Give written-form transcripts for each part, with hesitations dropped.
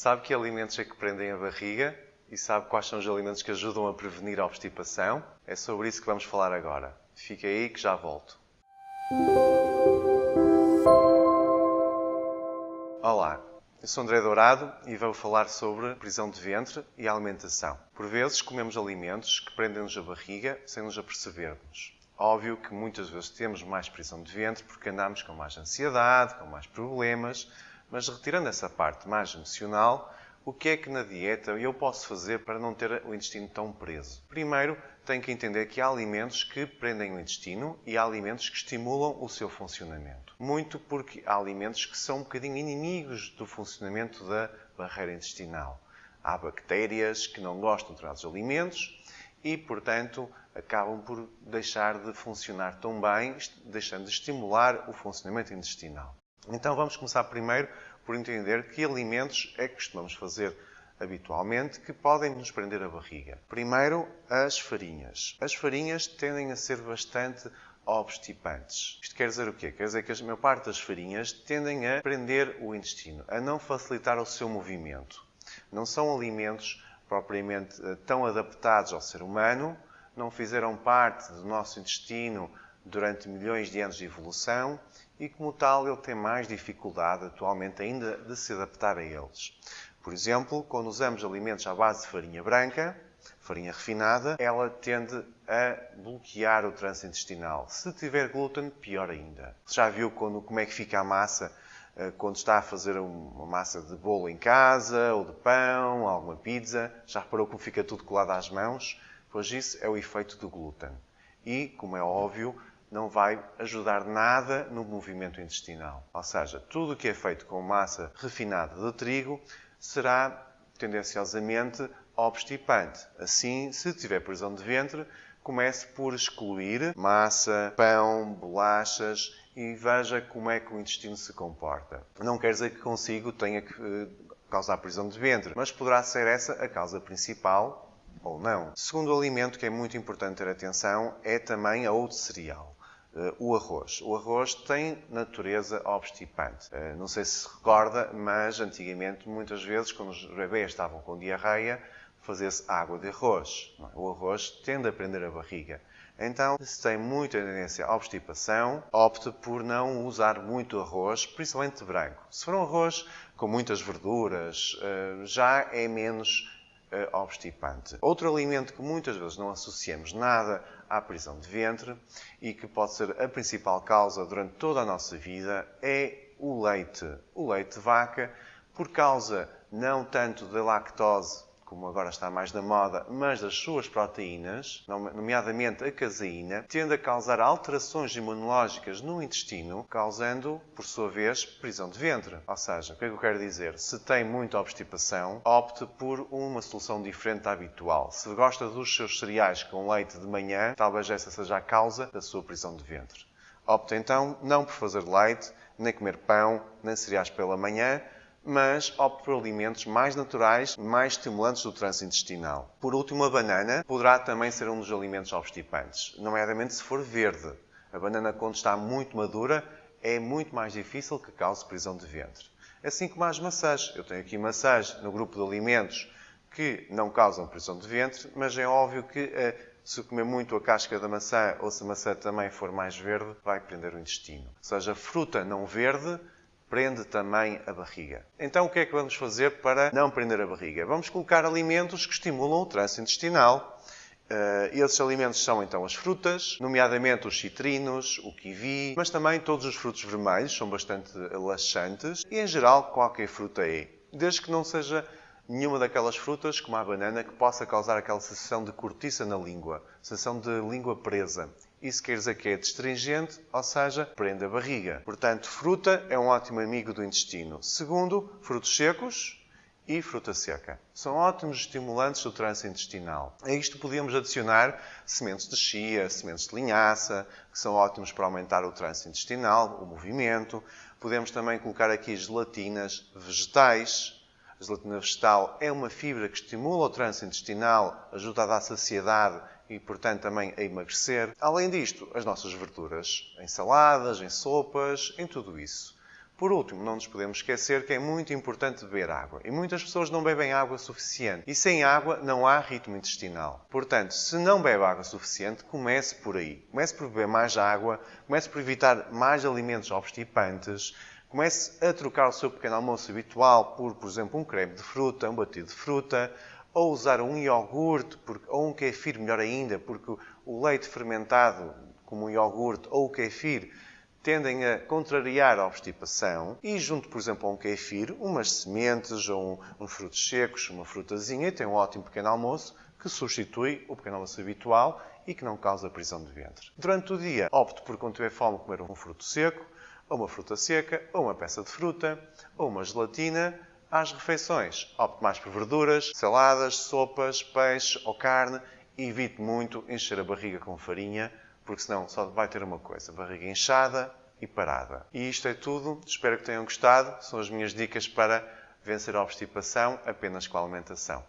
Sabe que alimentos é que prendem a barriga? E sabe quais são os alimentos que ajudam a prevenir a obstipação? É sobre isso que vamos falar agora. Fica aí que já volto. Olá, eu sou André Dourado e vou falar sobre prisão de ventre e alimentação. Por vezes comemos alimentos que prendem-nos a barriga sem nos apercebermos. Óbvio que muitas vezes temos mais prisão de ventre porque andamos com mais ansiedade, com mais problemas, mas retirando essa parte mais emocional, o que é que na dieta eu posso fazer para não ter o intestino tão preso? Primeiro, tenho que entender que há alimentos que prendem o intestino e há alimentos que estimulam o seu funcionamento. Muito porque há alimentos que são um bocadinho inimigos do funcionamento da barreira intestinal. Há bactérias que não gostam de determinados alimentos e, portanto, acabam por deixar de funcionar tão bem, deixando de estimular o funcionamento intestinal. Então vamos começar primeiro por entender que alimentos é que costumamos fazer habitualmente que podem nos prender a barriga. Primeiro, as farinhas. As farinhas tendem a ser bastante obstipantes. Isto quer dizer o quê? Quer dizer que a maior parte das farinhas tendem a prender o intestino, a não facilitar o seu movimento. Não são alimentos propriamente tão adaptados ao ser humano, não fizeram parte do nosso intestino durante milhões de anos de evolução e, como tal, ele tem mais dificuldade atualmente ainda de se adaptar a eles. Por exemplo, quando usamos alimentos à base de farinha branca, farinha refinada, ela tende a bloquear o trânsito intestinal. Se tiver glúten, pior ainda. Já viu como é que fica a massa quando está a fazer uma massa de bolo em casa, ou de pão, alguma pizza? Já reparou como fica tudo colado às mãos? Pois isso é o efeito do glúten. E, como é óbvio, não vai ajudar nada no movimento intestinal. Ou seja, tudo o que é feito com massa refinada de trigo será tendenciosamente obstipante. Assim, se tiver prisão de ventre, comece por excluir massa, pão, bolachas e veja como é que o intestino se comporta. Não quer dizer que consigo tenha que causar prisão de ventre, mas poderá ser essa a causa principal ou não. Segundo alimento que é muito importante ter atenção é também a outra cereal. O arroz. O arroz tem natureza obstipante. Não sei se recorda, mas antigamente, muitas vezes, quando os bebês estavam com diarreia, fazia-se água de arroz. O arroz tende a prender a barriga. Então, se tem muita tendência à obstipação, opte por não usar muito arroz, principalmente branco. Se for um arroz com muitas verduras, já é menos obstipante. Outro alimento que muitas vezes não associamos nada à prisão de ventre e que pode ser a principal causa durante toda a nossa vida é o leite. O leite de vaca, por causa não tanto da lactose, como agora está mais na moda, mas das suas proteínas, nomeadamente a caseína, tende a causar alterações imunológicas no intestino, causando, por sua vez, prisão de ventre. Ou seja, o que é que eu quero dizer? Se tem muita obstipação, opte por uma solução diferente da habitual. Se gosta dos seus cereais com leite de manhã, talvez essa seja a causa da sua prisão de ventre. Opte então não por fazer leite, nem comer pão, nem cereais pela manhã, mas opte por alimentos mais naturais, mais estimulantes do trânsito intestinal. Por último, a banana poderá também ser um dos alimentos obstipantes, nomeadamente se for verde. A banana, quando está muito madura, é muito mais difícil que cause prisão de ventre. Assim como as maçãs. Eu tenho aqui maçãs no grupo de alimentos que não causam prisão de ventre, mas é óbvio que se comer muito a casca da maçã ou se a maçã também for mais verde, vai prender o intestino. Ou seja, fruta não verde prende também a barriga. Então, o que é que vamos fazer para não prender a barriga? Vamos colocar alimentos que estimulam o trânsito intestinal. Esses alimentos são, então, as frutas, nomeadamente os citrinos, o kiwi, mas também todos os frutos vermelhos, são bastante laxantes, e, em geral, qualquer fruta é. Desde que não seja nenhuma daquelas frutas, como a banana, que possa causar aquela sensação de cortiça na língua, sensação de língua presa. Isso quer dizer que é astringente, ou seja, prende a barriga. Portanto, fruta é um ótimo amigo do intestino. Segundo, frutos secos e fruta seca. São ótimos estimulantes do trânsito intestinal. A isto podemos adicionar sementes de chia, sementes de linhaça, que são ótimos para aumentar o trânsito intestinal, o movimento. Podemos também colocar aqui gelatinas vegetais. A gelatina vegetal é uma fibra que estimula o trânsito intestinal, ajuda a dar saciedade e, portanto, também a emagrecer. Além disto, as nossas verduras, em saladas, em sopas, em tudo isso. Por último, não nos podemos esquecer que é muito importante beber água. E muitas pessoas não bebem água suficiente. E sem água não há ritmo intestinal. Portanto, se não bebe água suficiente, comece por aí. Comece por beber mais água, comece por evitar mais alimentos obstipantes, comece a trocar o seu pequeno almoço habitual por exemplo, um creme de fruta, um batido de fruta, ou usar um iogurte, ou um kefir, melhor ainda, porque o leite fermentado, como o iogurte ou o kefir, tendem a contrariar a obstipação e junto, por exemplo, a um kefir, umas sementes ou uns frutos secos, uma frutazinha, e tem um ótimo pequeno almoço que substitui o pequeno almoço habitual e que não causa prisão de ventre. Durante o dia, opte por, quando tiver fome, comer um fruto seco, ou uma fruta seca, ou uma peça de fruta, ou uma gelatina. Às refeições, opte mais por verduras, saladas, sopas, peixe ou carne e evite muito encher a barriga com farinha, porque senão só vai ter uma coisa, barriga inchada e parada. E isto é tudo. Espero que tenham gostado. São as minhas dicas para vencer a obstipação apenas com a alimentação.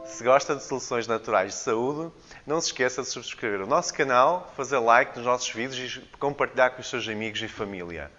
Se gosta de soluções naturais de saúde, não se esqueça de subscrever o nosso canal, fazer like nos nossos vídeos e compartilhar com os seus amigos e família.